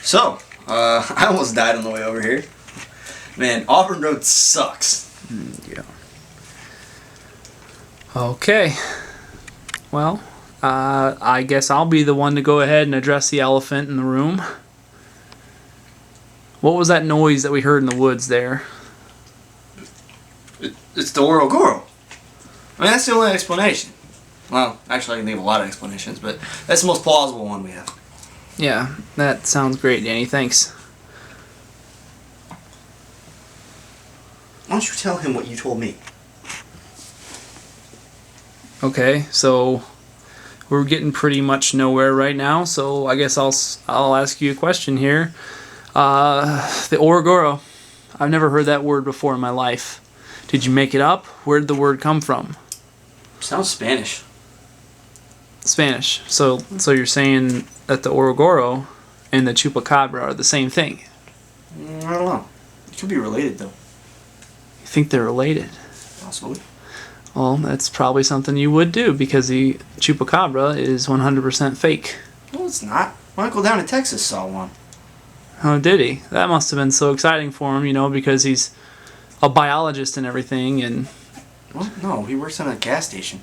So, I almost died on the way over here. Man, Auburn Road sucks. Yeah. Okay. Well, I guess I'll be the one to go ahead and address the elephant in the room. What was that noise that we heard in the woods there? It's the Orogoro. I mean, that's the only explanation. Well, actually, I can think of a lot of explanations, but that's the most plausible one we have. Yeah, that sounds great, Danny. Thanks. Why don't you tell him what you told me? Okay, so we're getting pretty much nowhere right now, so I guess I'll ask you a question here. The Orogoro. I've never heard that word before in my life. Did you make it up? Where did the word come from? Sounds Spanish. Spanish. So you're saying that the Orogoro and the Chupacabra are the same thing? I don't know. It could be related, though. You think they're related? Possibly. Well, that's probably something you would do because the Chupacabra is 100% fake. Well, it's not. My uncle down in Texas saw one. Oh, did he? That must have been so exciting for him, because he's a biologist and everything, and... Well, no, he works on a gas station.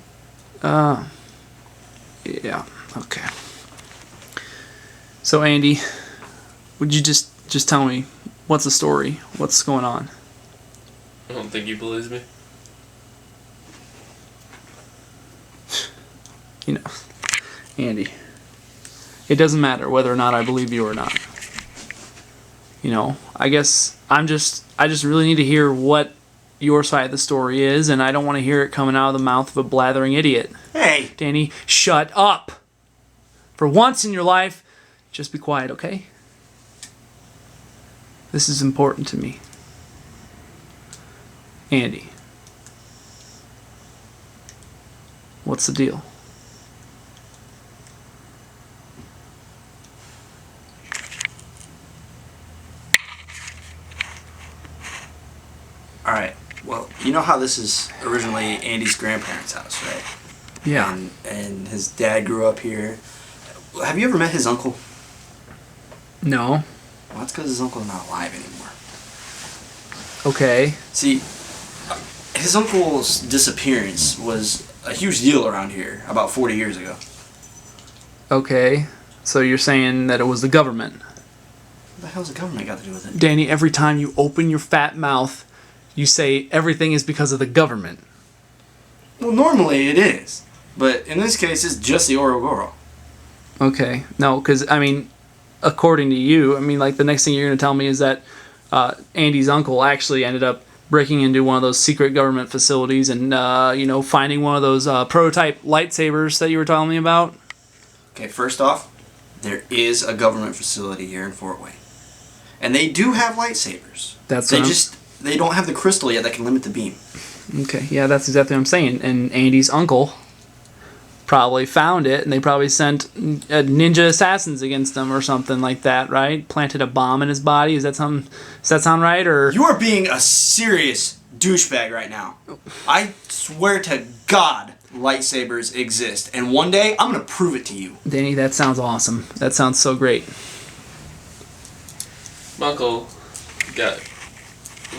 Yeah, okay. So, Andy, would you just tell me, what's the story? What's going on? I don't think you believe me. Andy, it doesn't matter whether or not I believe you or not. I guess I just really need to hear what your side of the story is, and I don't want to hear it coming out of the mouth of a blathering idiot. Hey! Danny, shut up! For once in your life, just be quiet, okay? This is important to me. Andy. What's the deal? Alright, well, you know how this is originally Andy's grandparents' house, right? Yeah. And his dad grew up here. Have you ever met his uncle? No. Well, that's because his uncle's not alive anymore. Okay. See, his uncle's disappearance was a huge deal around here about 40 years ago. Okay. So you're saying that it was the government. What the hell's the government got to do with it? Danny, every time you open your fat mouth, you say everything is because of the government. Well, normally it is. But in this case, it's just the Orogoro. Okay. No, because, according to you, the next thing you're going to tell me is that Andy's uncle actually ended up breaking into one of those secret government facilities and, finding one of those prototype lightsabers that you were telling me about. Okay, first off, there is a government facility here in Fort Wayne. And they do have lightsabers. They don't have the crystal yet that can limit the beam. Okay, yeah, that's exactly what I'm saying. And Andy's uncle probably found it, and they probably sent ninja assassins against him or something like that, right? Planted a bomb in his body. Does that sound right? Or You are being a serious douchebag right now. I swear to God, lightsabers exist, and one day I'm gonna prove it to you. Danny, that sounds awesome. That sounds so great. My uncle got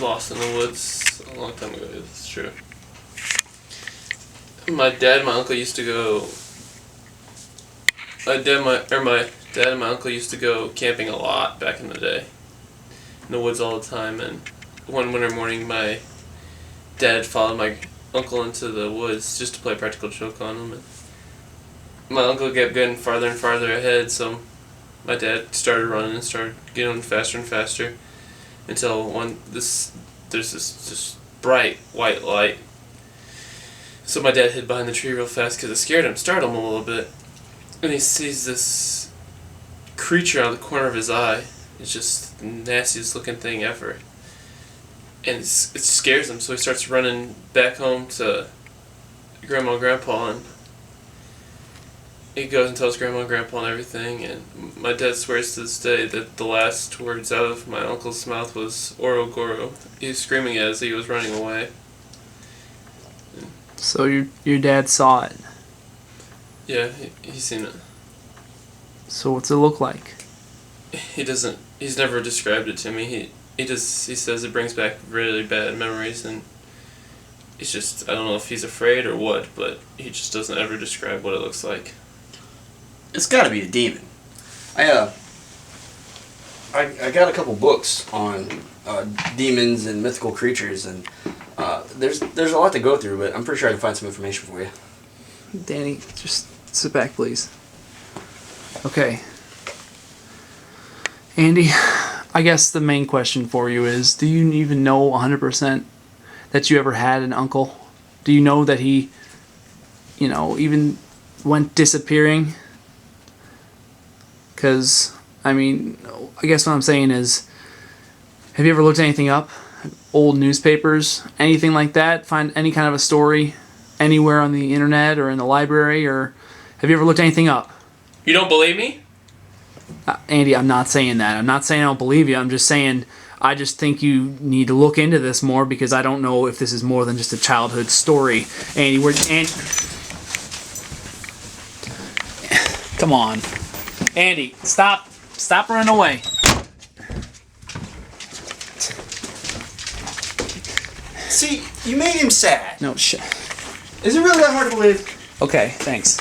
lost in the woods a long time ago. It's true. My dad and my uncle used to go. My dad and my uncle used to go camping a lot back in the day, in the woods all the time. And one winter morning, my dad followed my uncle into the woods just to play practical joke on him. And my uncle kept getting farther and farther ahead, so my dad started running and started getting faster and faster, until there's this just bright white light. So my dad hid behind the tree real fast because it startled him a little bit. And he sees this creature out of the corner of his eye. It's just the nastiest looking thing ever. And it scares him, so he starts running back home to Grandma and Grandpa, and he goes and tells Grandma and Grandpa and everything, and my dad swears to this day that the last words out of my uncle's mouth was Orogoro. He was screaming as he was running away. So your dad saw it. Yeah, he's seen it. So what's it look like? he doesn't. He's never described it to me. He says it brings back really bad memories, and it's just, I don't know if he's afraid or what, but he just doesn't ever describe what it looks like. It's got to be a demon. I got a couple books on demons and mythical creatures, and there's a lot to go through, but I'm pretty sure I can find some information for you. Danny, just sit back, please. Okay. Andy, I guess the main question for you is, do you even know 100% that you ever had an uncle? Do you know that he, even went disappearing? Because, I guess what I'm saying is, have you ever looked anything up? Old newspapers? Anything like that? Find any kind of a story anywhere on the internet or in the library? Or have you ever looked anything up? You don't believe me? Andy, I'm not saying that. I'm not saying I don't believe you. I'm just saying I just think you need to look into this more, because I don't know if this is more than just a childhood story. Andy, come on. Andy, stop. Stop running away. See, you made him sad. No, shit. Is it really that hard to believe? Okay, thanks.